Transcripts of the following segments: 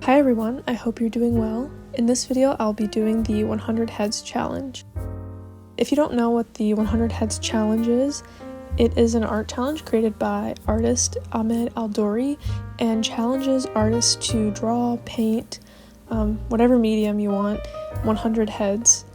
Hi everyone, I hope you're doing well. In this video, I'll be doing the 100 Heads Challenge. If you don't know what the 100 Heads Challenge is, it is an art challenge created by artist Ahmed Al-Douri and challenges artists to draw, paint, whatever medium you want, 100 heads.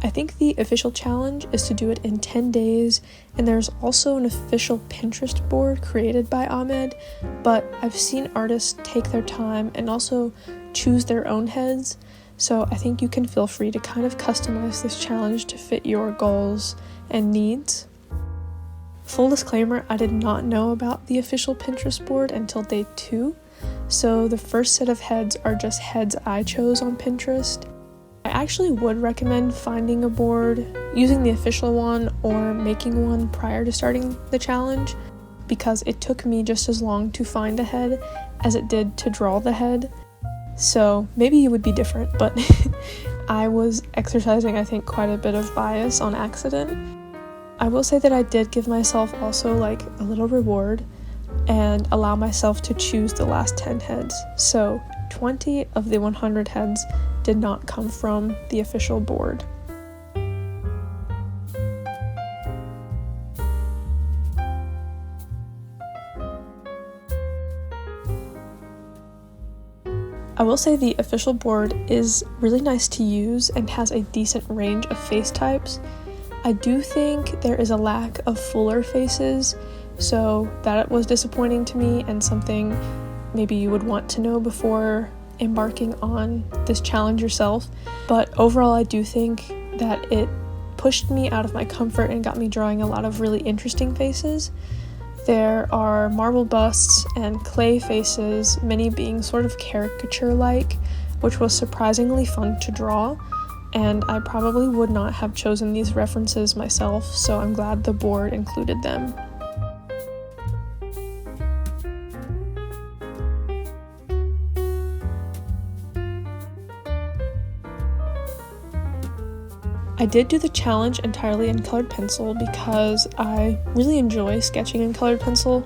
I think the official challenge is to do it in 10 days, and there's also an official Pinterest board created by Ahmed, but I've seen artists take their time and also choose their own heads, so I think you can feel free to kind of customize this challenge to fit your goals and needs. Full disclaimer, I did not know about the official Pinterest board until day 2, so the first set of heads are just heads I chose on Pinterest. I actually would recommend finding a board, using the official one, or making one prior to starting the challenge, because it took me just as long to find a head as it did to draw the head. So maybe it would be different, but I was exercising, I think, quite a bit of bias on accident. I will say that I did give myself also like a little reward and allow myself to choose the last 10 heads. So 20 of the 100 heads did not come from the official board. I will say the official board is really nice to use and has a decent range of face types. I do think there is a lack of fuller faces, so that was disappointing to me and something maybe you would want to know before embarking on this challenge yourself. But overall, I do think that it pushed me out of my comfort and got me drawing a lot of really interesting faces. There are marble busts and clay faces, many being sort of caricature-like, which was surprisingly fun to draw, and I probably would not have chosen these references myself, so I'm glad the board included them. I did do the challenge entirely in colored pencil because I really enjoy sketching in colored pencil,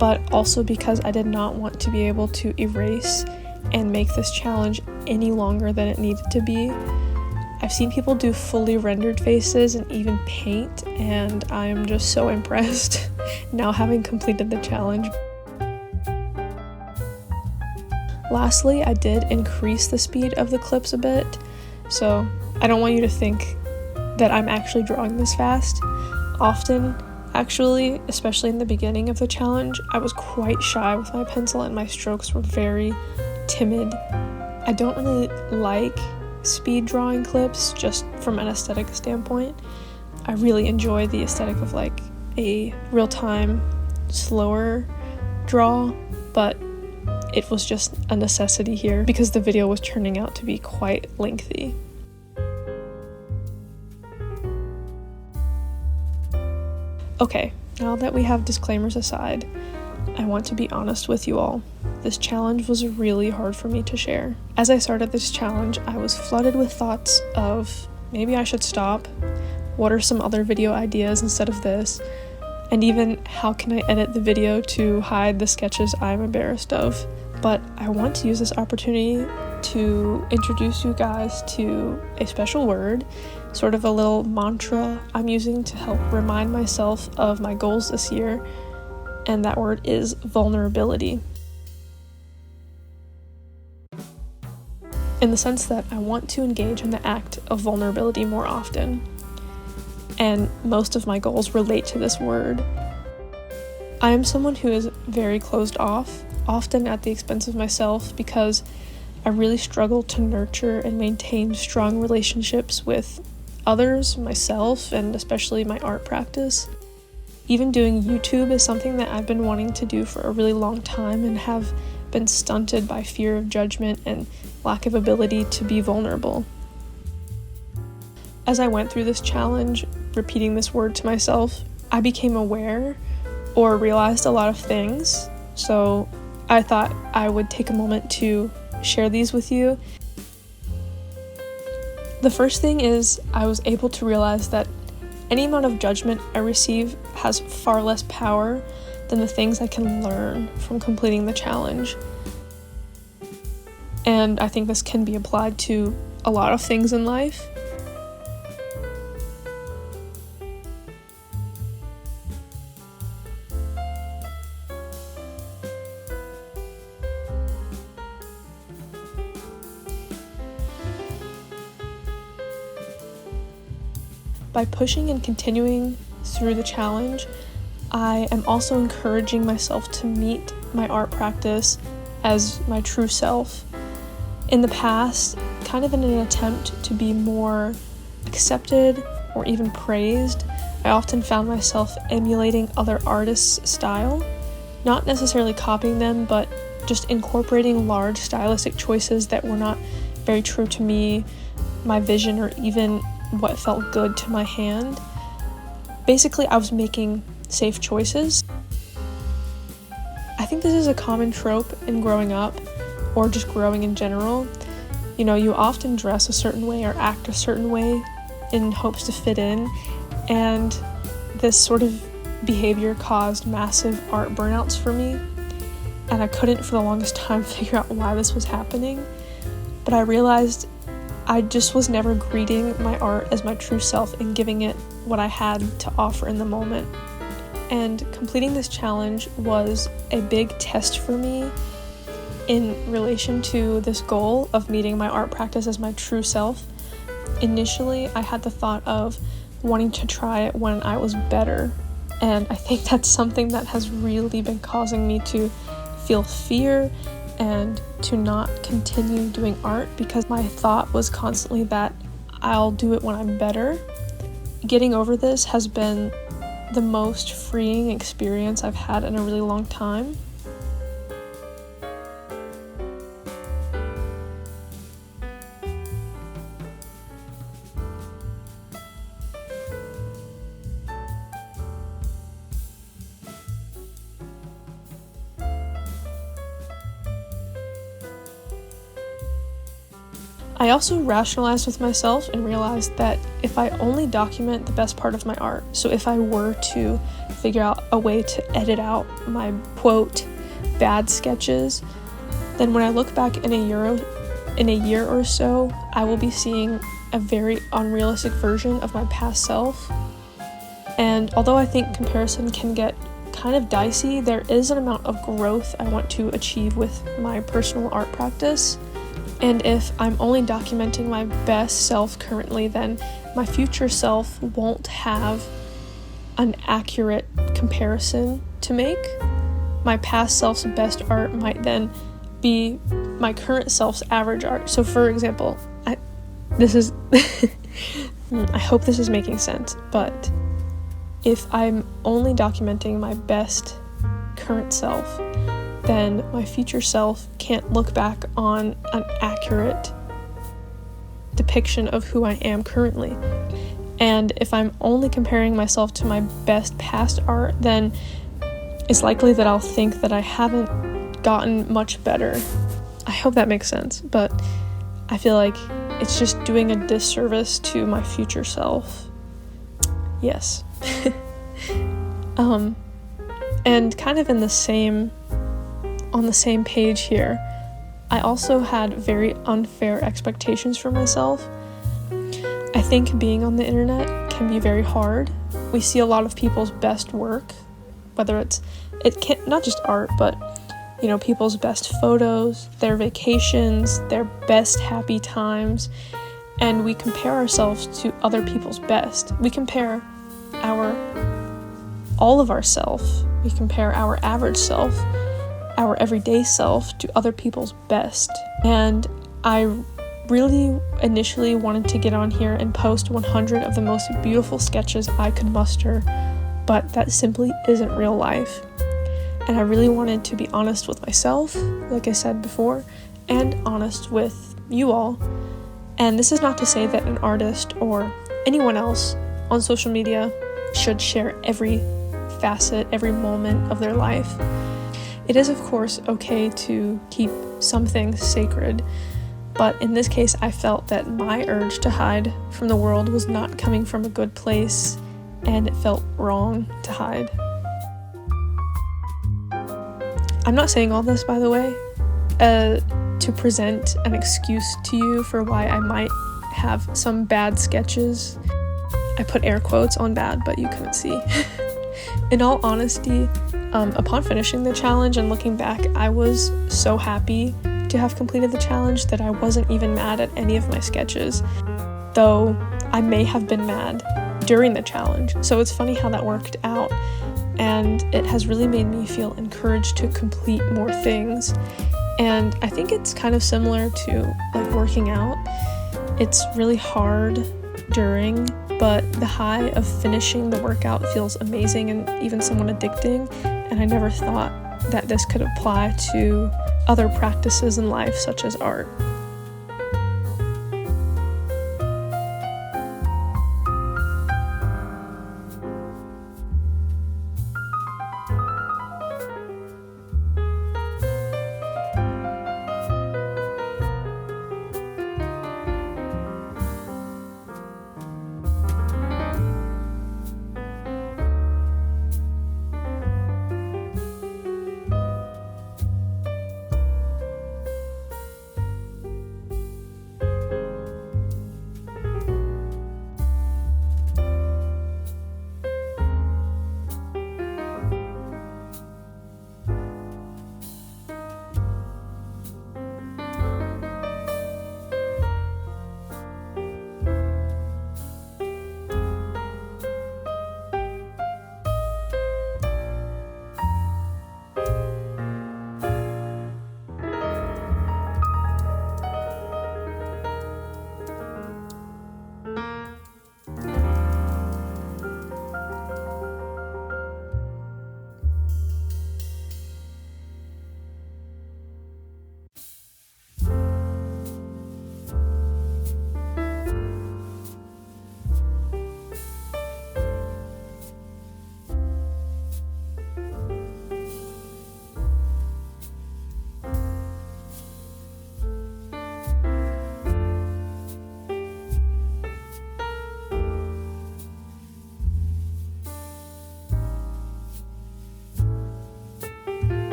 but also because I did not want to be able to erase and make this challenge any longer than it needed to be. I've seen people do fully rendered faces and even paint, and I am just so impressed now having completed the challenge. Lastly, I did increase the speed of the clips a bit, so I don't want you to think that I'm actually drawing this fast. Often, actually, especially in the beginning of the challenge, I was quite shy with my pencil and my strokes were very timid. I don't really like speed drawing clips just from an aesthetic standpoint. I really enjoy the aesthetic of like a real-time, slower draw, but it was just a necessity here because the video was turning out to be quite lengthy. Okay, now that we have disclaimers aside, I want to be honest with you all. This challenge was really hard for me to share. As I started this challenge, I was flooded with thoughts of maybe I should stop, what are some other video ideas instead of this, and even how can I edit the video to hide the sketches I'm embarrassed of. But I want to use this opportunity to introduce you guys to a special word, sort of a little mantra I'm using to help remind myself of my goals this year, and that word is vulnerability. In the sense that I want to engage in the act of vulnerability more often, and most of my goals relate to this word. I am someone who is very closed off, often at the expense of myself, because I really struggle to nurture and maintain strong relationships with others, myself, and especially my art practice. Even doing YouTube is something that I've been wanting to do for a really long time and have been stunted by fear of judgment and lack of ability to be vulnerable. As I went through this challenge, repeating this word to myself, I became aware or realized a lot of things, so I thought I would take a moment to share these with you. The first thing is I was able to realize that any amount of judgment I receive has far less power than the things I can learn from completing the challenge. and I think this can be applied to a lot of things in life. By pushing and continuing through the challenge, I am also encouraging myself to meet my art practice as my true self. In the past, kind of in an attempt to be more accepted or even praised, I often found myself emulating other artists' style, not necessarily copying them, but just incorporating large stylistic choices that were not very true to me, my vision, or even what felt good to my hand. Basically, I was making safe choices. I think this is a common trope in growing up, or just growing in general. You know, you often dress a certain way or act a certain way in hopes to fit in, and this sort of behavior caused massive art burnouts for me, and I couldn't for the longest time figure out why this was happening. But I realized I just was never greeting my art as my true self and giving it what I had to offer in the moment. And completing this challenge was a big test for me in relation to this goal of meeting my art practice as my true self. Initially, I had the thought of wanting to try it when I was better, and I think that's something that has really been causing me to feel fear and to not continue doing art, because my thought was constantly that I'll do it when I'm better. Getting over this has been the most freeing experience I've had in a really long time. I also rationalized with myself and realized that if I only document the best part of my art, so if I were to figure out a way to edit out my, quote, bad sketches, then when I look back in a year or so, I will be seeing a very unrealistic version of my past self. And although I think comparison can get kind of dicey, there is an amount of growth I want to achieve with my personal art practice. And if I'm only documenting my best self currently, then my future self won't have an accurate comparison to make. My past self's best art might then be my current self's average art. So for example, I hope this is making sense, but if I'm only documenting my best current self, then my future self can't look back on an accurate depiction of who I am currently. And if I'm only comparing myself to my best past art, then it's likely that I'll think that I haven't gotten much better. I hope that makes sense, but I feel like it's just doing a disservice to my future self. Yes. And kind of on the same page here, I also had very unfair expectations for myself. I think being on the internet can be very hard. We see a lot of people's best work, whether it can't, not just art, but you know, people's best photos, their vacations, their best happy times, and we compare ourselves to other people's best. We compare all of ourself. We compare our average self, our everyday self, to other people's best. And I really initially wanted to get on here and post 100 of the most beautiful sketches I could muster, but that simply isn't real life. And I really wanted to be honest with myself, like I said before, and honest with you all. And this is not to say that an artist or anyone else on social media should share every facet, every moment of their life. It is, of course, okay to keep some things sacred, but in this case, I felt that my urge to hide from the world was not coming from a good place, and it felt wrong to hide. I'm not saying all this, by the way, to to present an excuse to you for why I might have some bad sketches. I put air quotes on bad, but you couldn't see. In all honesty, upon finishing the challenge and looking back, I was so happy to have completed the challenge that I wasn't even mad at any of my sketches, though I may have been mad during the challenge. So it's funny how that worked out, and it has really made me feel encouraged to complete more things. And I think it's kind of similar to like working out. It's really hard during, but the high of finishing the workout feels amazing and even somewhat addicting. And I never thought that this could apply to other practices in life, such as art.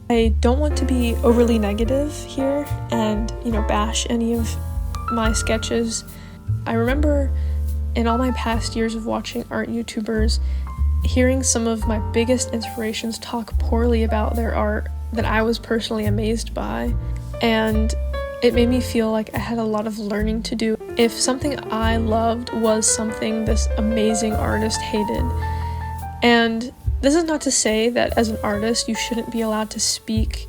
I don't want to be overly negative here and, bash any of my sketches. I remember in all my past years of watching art YouTubers, hearing some of my biggest inspirations talk poorly about their art that I was personally amazed by, and it made me feel like I had a lot of learning to do if something I loved was something this amazing artist hated. And this is not to say that as an artist you shouldn't be allowed to speak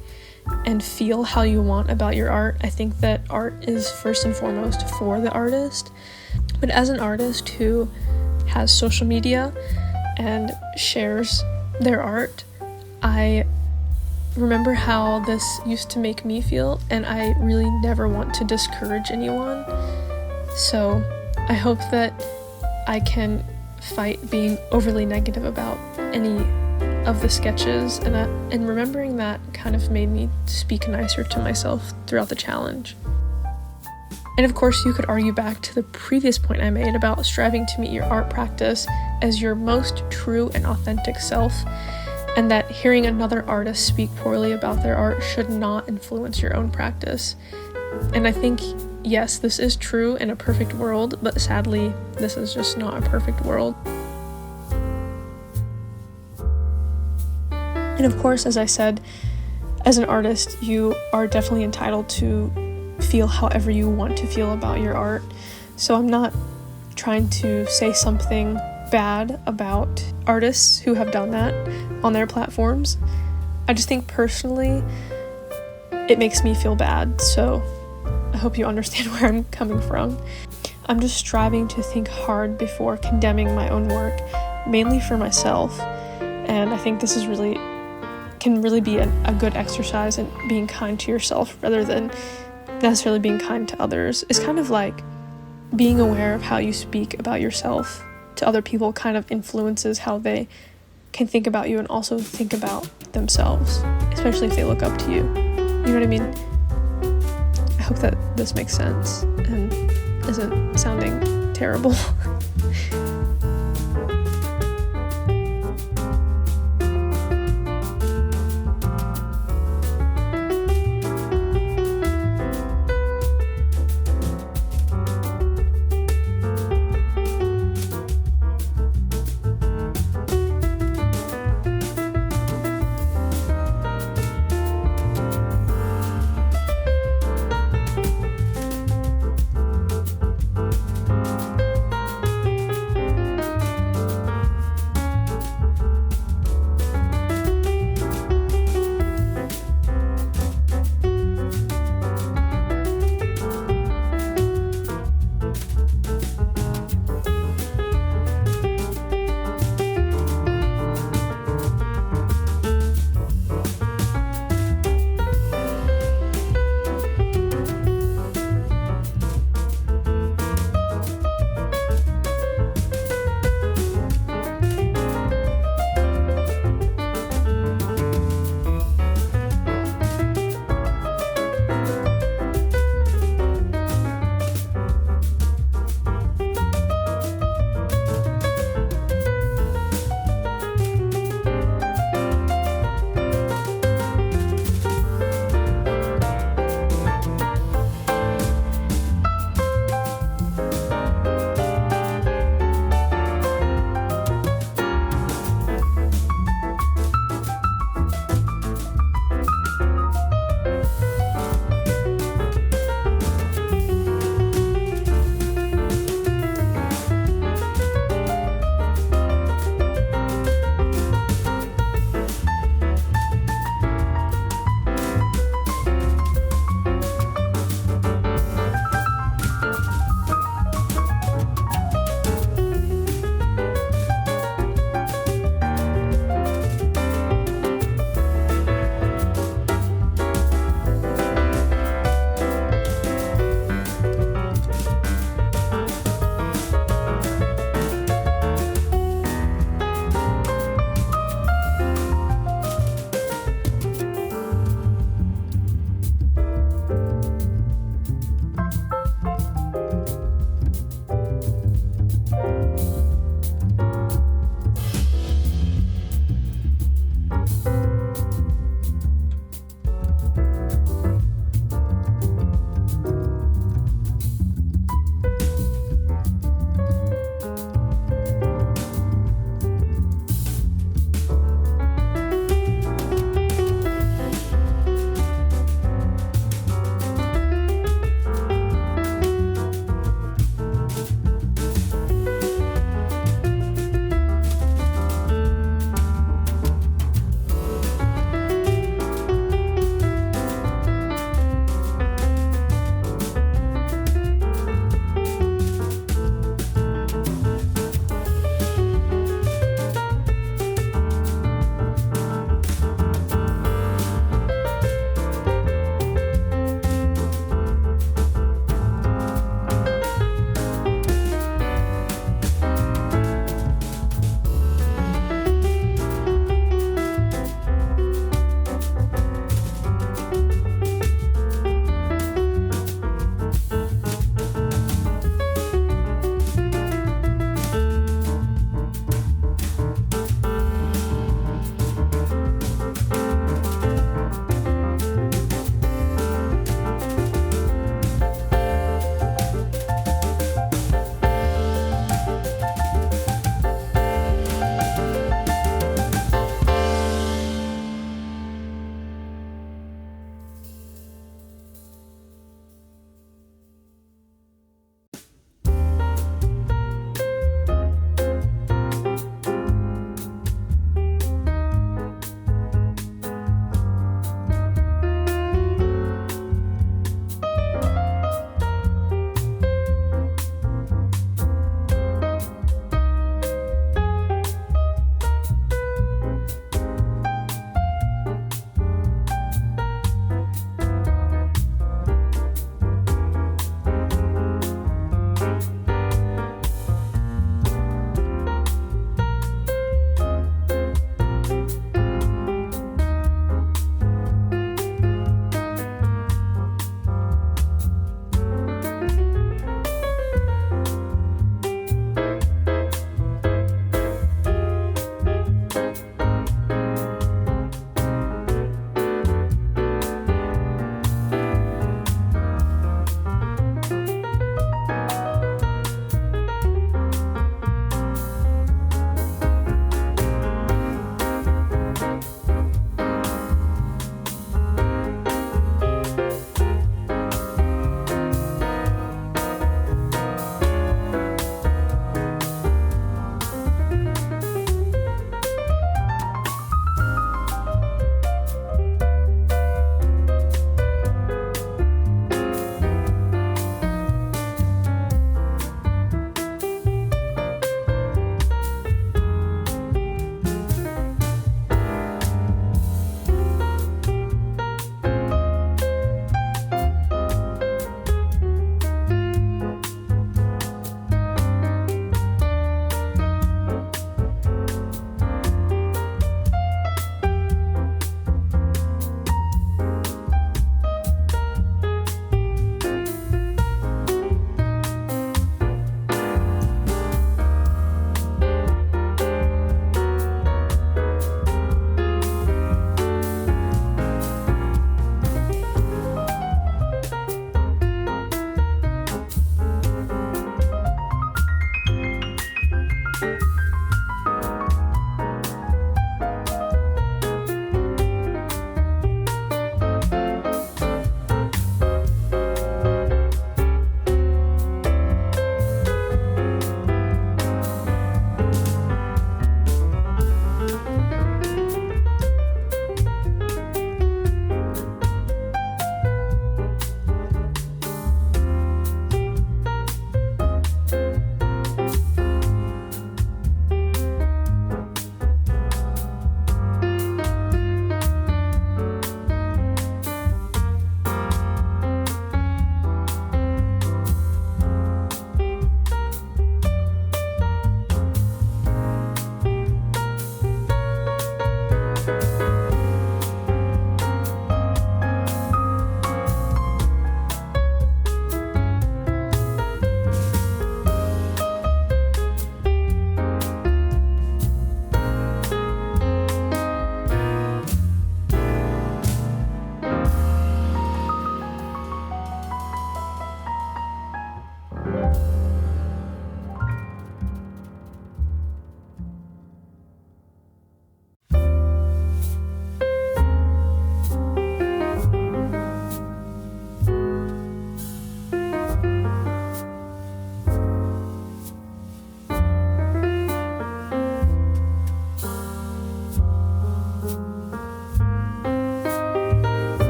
and feel how you want about your art. I think that art is first and foremost for the artist. But as an artist who has social media and shares their art, I remember how this used to make me feel, and I really never want to discourage anyone. So I hope that I can fight being overly negative about any of the sketches, and remembering that kind of made me speak nicer to myself throughout the challenge. And of course, you could argue back to the previous point I made about striving to meet your art practice as your most true and authentic self, and that hearing another artist speak poorly about their art should not influence your own practice. And I think, yes, this is true in a perfect world, but sadly, this is just not a perfect world. And of course, as I said, as an artist, you are definitely entitled to feel however you want to feel about your art. So I'm not trying to say something bad about artists who have done that on their platforms. I just think personally it makes me feel bad, so I hope you understand where I'm coming from. I'm just striving to think hard before condemning my own work, mainly for myself, and I think this is can really be a good exercise in being kind to yourself rather than necessarily being kind to others. It's kind of like being aware of how you speak about yourself to other people kind of influences how they can think about you and also think about themselves, especially if they look up to you. You know what I mean? I hope that this makes sense and isn't sounding terrible.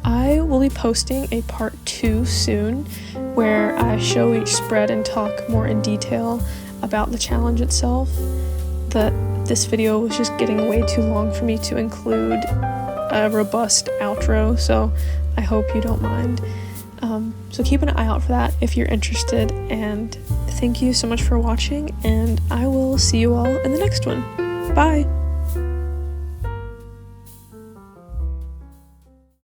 I will be posting a part 2 soon where I show each spread and talk more in detail about the challenge itself. This video was just getting way too long for me to include a robust outro, so I hope you don't mind. So keep an eye out for that if you're interested, and thank you so much for watching, and I will see you all in the next one. Bye!